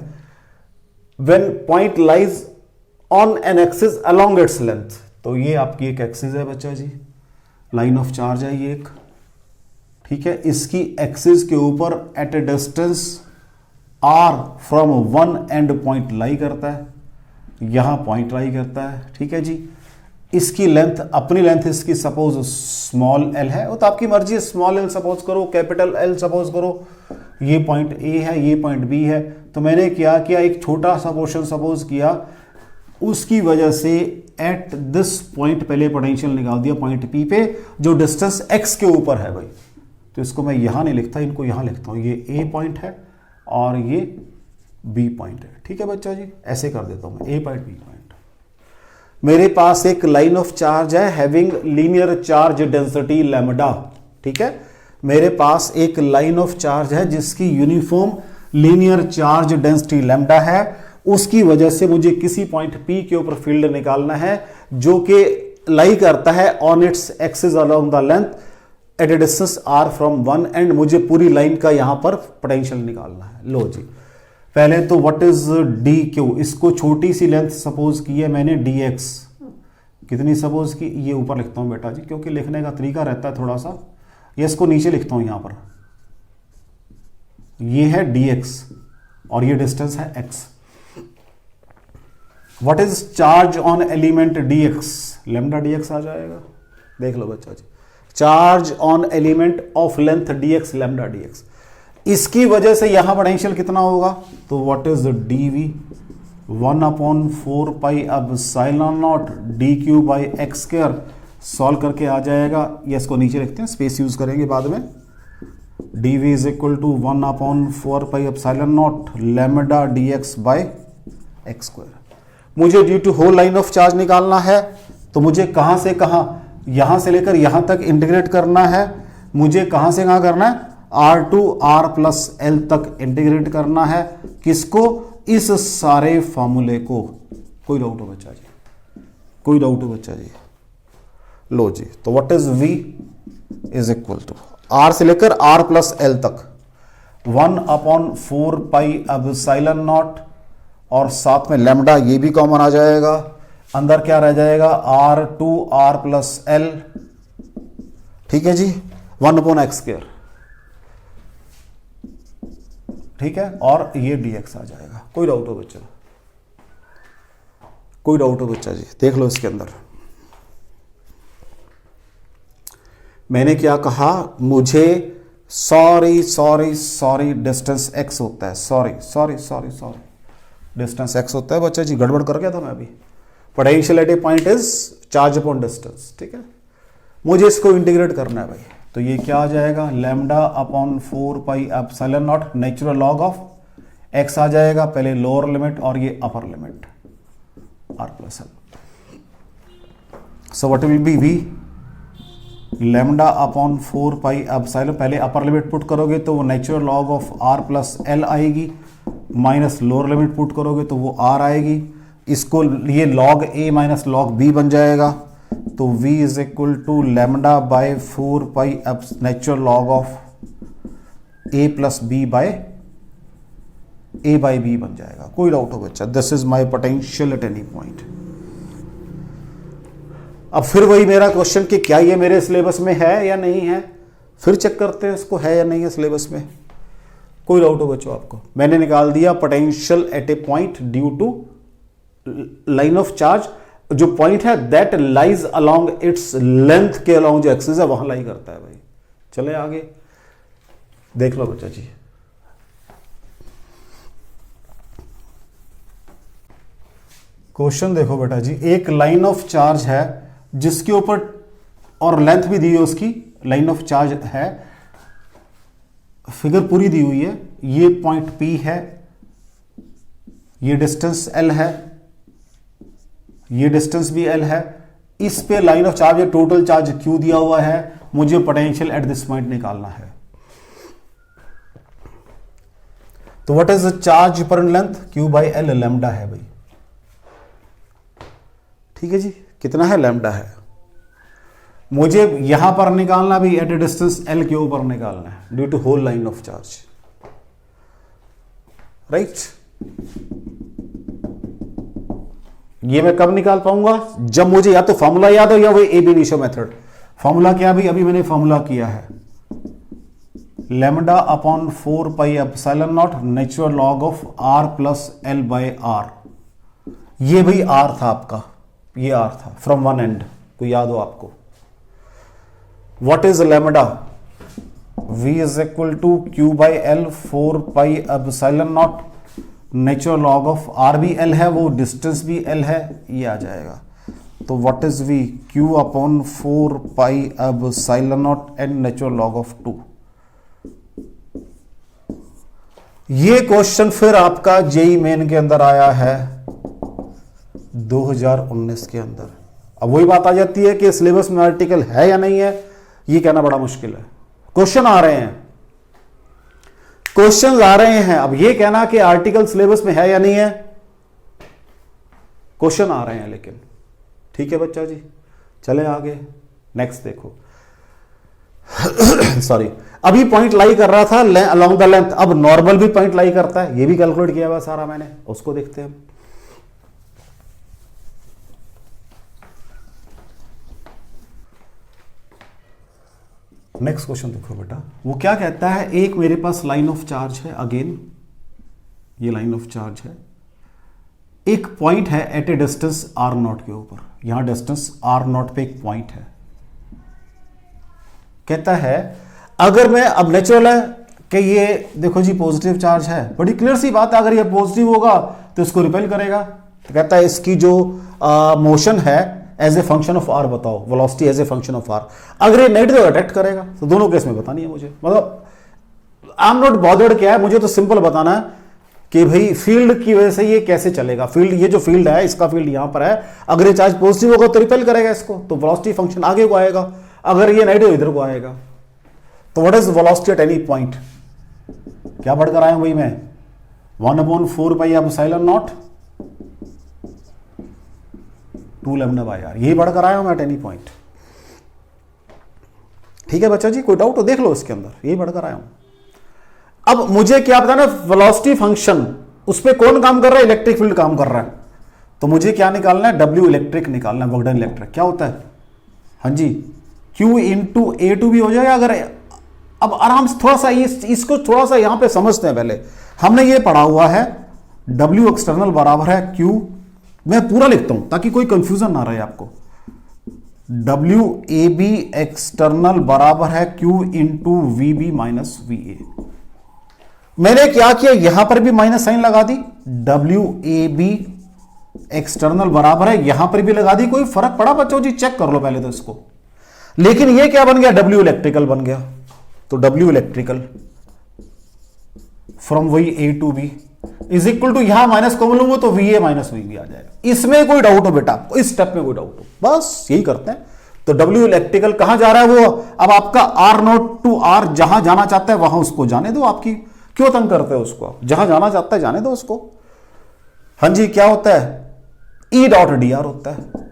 when point lies on an axis along its length, तो ये आपकी एक एक्सिस है बच्चा जी, लाइन ऑफ चार्ज है ये एक, ठीक है। इसकी एक्सिस के ऊपर at a distance r from one end point lie करता है, यहां पॉइंट लाई करता है, ठीक है जी। इसकी लेंथ, अपनी लेंथ इसकी सपोज स्मॉल एल है, वो तो आपकी मर्जी है, स्मॉल एल सपोज करो, कैपिटल एल सपोज करो। ये पॉइंट ए है, ये पॉइंट बी है, तो मैंने क्या किया, एक छोटा सा पोर्शन सपोज किया, उसकी वजह से एट दिस पॉइंट पहले पोटेंशियल निकाल दिया पॉइंट पी पे, जो डिस्टेंस एक्स के ऊपर है भाई। तो इसको मैं यहां नहीं लिखता, इनको यहां लिखता हूं, ये ए पॉइंट है और ये बी पॉइंट है, ठीक है बच्चा जी, ऐसे कर देता हूं, ए पॉइंट बी पॉइंट। मेरे पास एक लाइन ऑफ चार्ज है having linear charge density lambda, ठीक है। मेरे पास एक लाइन ऑफ चार्ज है जिसकी uniform linear charge density lambda है, उसकी वजह से मुझे किसी पॉइंट पी के ऊपर फील्ड निकालना है जो कि लाई करता है on its axis along the length at a distance r from one end, मुझे पूरी लाइन का यहां पर पोटेंशियल निकालना है। लो जी, पहले तो व्हाट इज डी क्यू, इसको छोटी सी लेंथ सपोज की है मैंने डी एक्स, कितनी सपोज की, ये ऊपर लिखता हूं बेटा जी क्योंकि लिखने का तरीका रहता है थोड़ा सा, ये इसको नीचे लिखता हूं यहां पर, ये है डी एक्स और ये डिस्टेंस है X. What is charge on element dx, lambda dx आ जाएगा, देख लो बच्चा जी, charge on element of length dx, lambda dx। इसकी वजह से यहां पोटेंशियल कितना होगा, तो what is dv 1/4 pi epsilon naught dq by X square, solve करके आ जाएगा, ये इसको नीचे लिखते हैं, स्पेस यूज करेंगे बाद में। dv is equal to 1/4 pi epsilon naught lambda dx by X square. मुझे due to whole line of charge निकालना है, तो मुझे कहां से कहां, यहां से लेकर यहां तक इंटीग्रेट करना है, मुझे कहां से कहां करना है, r to r plus l तक इंटीग्रेट करना है, किसको, इस सारे फॉर्मूले को। कोई डाउट हो बच्चा जी, कोई डाउट हो बच्चा जी? लो जी, तो what is v is equal to r से लेकर आर प्लस एल तक 1/4 पाई एप्सिलॉन नॉट और साथ में लैम्डा, ये भी कॉमन आ जाएगा, अंदर क्या रह जाएगा, R प्लस एल, ठीक है जी, 1/x², ठीक है, और ये dx आ जाएगा। कोई डाउट हो बच्चा, कोई डाउट हो बच्चा जी, देख लो इसके अंदर मैंने क्या कहा, मुझे सॉरी डिस्टेंस x होता है, सॉरी डिस्टेंस x होता है बच्चा जी, गड़बड़ कर गया था मैं अभी। Potential at a point is charge upon distance, ठीक है, मुझे इसको इंटीग्रेट करना है भाई। तो ये क्या आ जाएगा, lambda upon 4πε0 natural log of x आ जाएगा, पहले लोअर लिमिट और ये upper limit r plus L. So what will be v, lambda upon 4πε, पहले अपर लिमिट पुट करोगे तो वो natural log of r plus L आएगी, माइनस लोअर लिमिट पुट करोगे तो वो r आएगी, इसको ये log a minus log b बन जाएगा। तो v is equal to lambda bye 4π natural log of a plus b by a by b बन जाएगा। कोई डाउट हो बच्चा, this is my potential at any point. अब फिर वही मेरा क्वेश्चन कि क्या ये मेरे सिलेबस में है या नहीं है, फिर चेक करते हैं इसको है या नहीं है सिलेबस में। कोई डाउट हो बच्चों आपको, मैंने निकाल दिया potential at a point due to line of charge, जो पॉइंट है that lies along its length के अलोंग जो एक्सिस है वहां लाई करता है भाई। चले आगे देख लो बच्चा जी, क्वेश्चन देखो बेटा जी, एक लाइन ऑफ चार्ज है जिसके ऊपर और लेंथ भी दी है उसकी, लाइन ऑफ चार्ज है, फिगर पूरी दी हुई है, ये पॉइंट P है, ये डिस्टेंस L है, ये डिस्टेंस भी L है, इस पे लाइन ऑफ चार्ज या टोटल चार्ज Q दिया हुआ है, मुझे पोटेंशियल एट दिस पॉइंट निकालना है। तो व्हाट इज द चार्ज पर length, Q by L lambda है भाई, ठीक है जी, कितना है, लैम्डा है। मुझे यहां पर निकालना भी एट ए डिस्टेंस L के ऊपर निकालना है due to whole line of charge, right. ये मैं कब निकाल पाऊंगा, जब मुझे या तो फॉर्मूला याद हो या वो ab इनिशियो मेथड। फॉर्मूला क्या भी अभी मैंने फॉर्मूला किया है, lambda upon 4πε0 natural log of r plus L by R. ये भाई r था आपका, ये r था फ्रॉम वन एंड, को याद हो आपको। What is lambda, v is equal to q by L 4πε0 natural log of r भी l है, वो डिस्टेंस भी l है, ये आ जाएगा। तो व्हाट इज v, q अपॉन 4πε0 एंड नेचुरल लॉग ऑफ 2। ये क्वेश्चन फिर आपका जेई मेन के अंदर आया है 2019 के अंदर। अब वही बात आ जाती है कि सिलेबस में आर्टिकल है या नहीं है, ये कहना बड़ा मुश्किल है। क्वेश्चन आ रहे हैं, क्वेश्चन आ रहे हैं, अब ये कहना कि आर्टिकल सिलेबस में है या नहीं है, क्वेश्चन आ रहे हैं लेकिन, ठीक है बच्चा जी। चले आगे, नेक्स्ट देखो। सॉरी, अभी पॉइंट लाई कर रहा था अलोंग द लेंथ, अब नॉर्मल भी पॉइंट लाई करता है, ये भी कैलकुलेट किया हुआ सारा मैंने, उसको देखते हैं। नेक्स्ट क्वेश्चन देखो बेटा, वो क्या कहता है, एक मेरे पास लाइन ऑफ चार्ज है, अगेन ये लाइन ऑफ चार्ज है, एक पॉइंट है एट ए डिस्टेंस r0 के ऊपर, यहां डिस्टेंस r0 पे एक पॉइंट है। कहता है अगर मैं, अब नेचुरल है कि ये देखो जी पॉजिटिव चार्ज है, बड़ी क्लियर सी बात है, अगर ये पॉजिटिव होगा तो इसको रिपेल करेगा। तो कहता है इसकी जो मोशन है as a function of R बताओ, velocity as a function of R. अगर ये नेगेटिव अट्रैक्ट करेगा तो दोनों केस में बतानी है मुझे, मतलब आई एम नॉट बॉदर्ड क्या है, मुझे तो सिंपल बताना है कि भाई फील्ड की वजह से ये कैसे चलेगा। फील्ड, ये जो फील्ड है, इसका फील्ड यहां पर है, अगर ये चार्ज पॉजिटिव होगा तो रिपेल करेगा इसको, तो वेलोसिटी फंक्शन आगे को आएगा, अगर ये नेगेटिव इधर को आएगा। तो what is velocity at any point, क्या पढ़कर आया हूं भाई मैं, 1/4πε0 2 लैम्डा बाय आर, यही पढ़कर आया हूं मैं एट एनी पॉइंट। ठीक है बच्चा जी, कोई डाउट हो देख लो इसके अंदर, यही पढ़कर आया हूं। अब मुझे क्या पता ना, वेलोसिटी फंक्शन उस पर कौन काम कर रहा है, इलेक्ट्रिक फील्ड काम कर रहा है। तो मुझे क्या निकालना है, डब्ल्यू इलेक्ट्रिक निकालना है, वर्क डन इलेक्ट्रिक क्या होता है, हाँ जी, Q into A to B हो जाएगा। अगर अब आराम से थोड़ा सा इसको थोड़ा सा यहां पे समझते हैं। पहले हमने ये पढ़ा हुआ है W एक्सटर्नल बराबर है Q, मैं पूरा लिखता हूं ताकि कोई कंफ्यूजन ना रहे आपको। W ए बी एक्सटर्नल बराबर है Q into V B minus V A. मैंने क्या किया, यहां पर भी माइनस साइन लगा दी, W ए बी एक्सटर्नल बराबर है, यहां पर भी लगा दी, कोई फर्क पड़ा बच्चों जी, चेक कर लो पहले तो इसको। लेकिन ये क्या बन गया, W इलेक्ट्रिकल बन गया। तो W इलेक्ट्रिकल फ्रॉम वही A to B is equal to, यहां माइनस कॉमन लूंगा तो V A minus V B आ जाएगा। इसमें कोई डाउट हो बेटा आपको, इस स्टेप में कोई डाउट हो, बस यही करते हैं। तो W इलेक्ट्रिकल कहां जा रहा है वो, अब आपका R नोट टू R जहां जाना चाहता है वहां उसको जाने दो, आपकी क्यों तंग करते हो उसको, जहां जाना चाहता है जाने दो उसको। हाँ जी, क्या होता है, E डॉट डी आर होता है।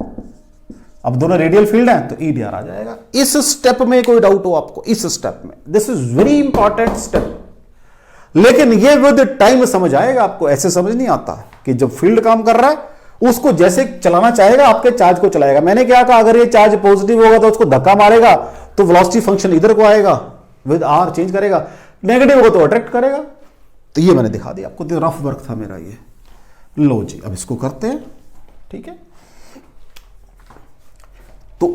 अब दोनों रेडियल फील्ड है तो E डी आर आ जाएगा। इस स्टेप में कोई डाउट हो आपको, इस स्टेप में, this is very important step. लेकिन ये विद टाइम समझ आएगा आपको, ऐसे समझ नहीं आता कि जब फील्ड काम कर रहा है उसको जैसे चलाना चाहेगा आपके चार्ज को चलाएगा। मैंने क्या कहा, अगर ये चार्ज पॉजिटिव होगा तो उसको धक्का मारेगा तो वेलोसिटी फंक्शन इधर को आएगा, विद आर चेंज करेगा, नेगेटिव होगा तो अट्रैक्ट करेगा। तो ये मैंने दिखा दिया आपको, रफ वर्क था मेरा ये। लो जी, अब इसको करते हैं, ठीक है। तो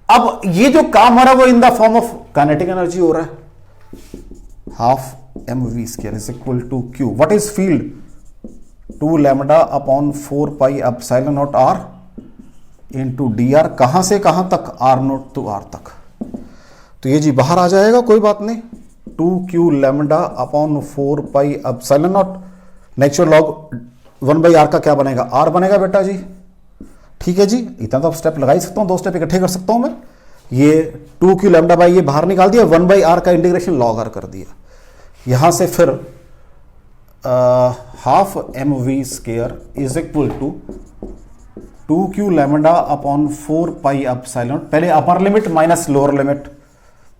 अब ये जो काम हो रहा है वो in the form of kinetic energy हो रहा है, half mv square is equal to q। What is field, 2 lambda upon 4 pi epsilon naught r into dr। कहां से कहां तक, r नॉट टू r तक। तो ये जी बाहर आ जाएगा, कोई बात नहीं, 2q lambda upon 4 pi epsilon not, natural log 1/r का क्या बनेगा, r बनेगा बेटा जी। ठीक है जी, इतना तो स्टेप लगा ही सकता हूं, 2 स्टेप इकट्ठे कर सकता हूं मैं। ये 2q लैम्डा बाई ये बाहर निकाल दिया, 1/r का इंटीग्रेशन लॉग r कर दिया। यहां से फिर half mv square is equal to 2q lambda upon 4 pi epsilon, पहले upper limit minus lower limit,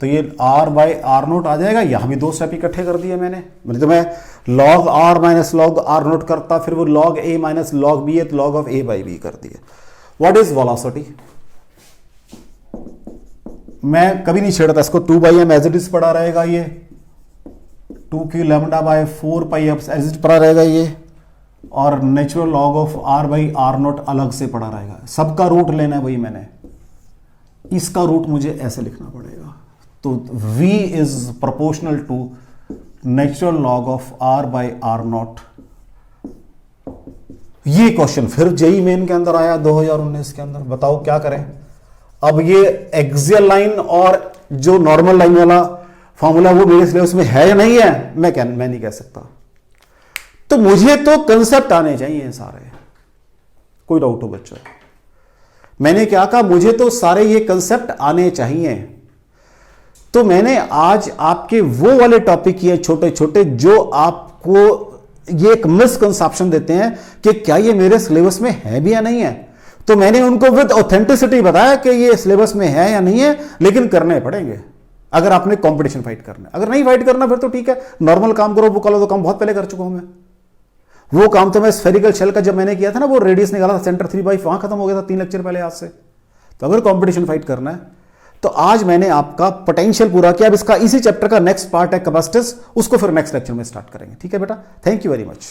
तो ये r बाई आर नोट आ जाएगा। यहां भी 2 स्टेप इकट्ठे कर दिए मैंने, तो मैं log r minus log r note करता, फिर वो log a minus log b है, तो log of a by b कर दिया। व्हाट इज वेलोसिटी, मैं कभी नहीं छेड़ता इसको, 2/m एज इट इज पड़ा रहेगा, ये 2q lambda by 4 pi as it is पड़ा रहेगा ये, और natural log of r by are naught अलग से पड़ा रहेगा। सबका रूट लेना है वही मैंने, इसका रूट मुझे ऐसे लिखना पड़ेगा। तो v is proportional to natural log of r by r naught. ये क्वेश्चन फिर जेई मेन के अंदर आया 2019 के अंदर, बताओ क्या करें। अब ये एक्सियल लाइन और जो नॉर्मल लाइन वाला फॉर्मूला वो मेरे सिलेबस में है या नहीं है, मैं नहीं कह सकता। तो मुझे तो कंसेप्ट आने चाहिए सारे, कोई डाउट हो बच्चों। मैंने क्या कहा, मुझे तो सारे ये कंसेप्ट आने चाहिए। तो मैंने आज आपके वो वाले टॉपिक किए छोटे छोटे जो आपको ये एक मिसकंसेप्शन देते हैं कि क्या ये मेरे सिलेबस में है भी या नहीं है। तो मैंने उनको विद ऑथेंटिसिटी बताया कि ये सिलेबस में है या नहीं है, लेकिन करने पड़ेंगे अगर आपने कंपटीशन फाइट करना है। अगर नहीं फाइट करना फिर तो ठीक है, नॉर्मल काम करो, बुक वाला तो काम बहुत पहले कर चुका हूं मैं। वो काम तो मैं स्फेरिकल शेल का जब मैंने किया था ना, वो रेडियस निकाला था सेंटर 3/5, वहां खत्म हो गया था 3 लेक्चर पहले आज से। तो अगर कंपटीशन फाइट करना है तो आज मैंने आपका पोटेंशियल पूरा किया। अब इसका इसी चैप्टर का नेक्स्ट पार्ट है कैपेसिटेंस, उसको फिर नेक्स्ट लेक्चर में स्टार्ट करेंगे। ठीक है बेटा, थैंक यू वेरी मच।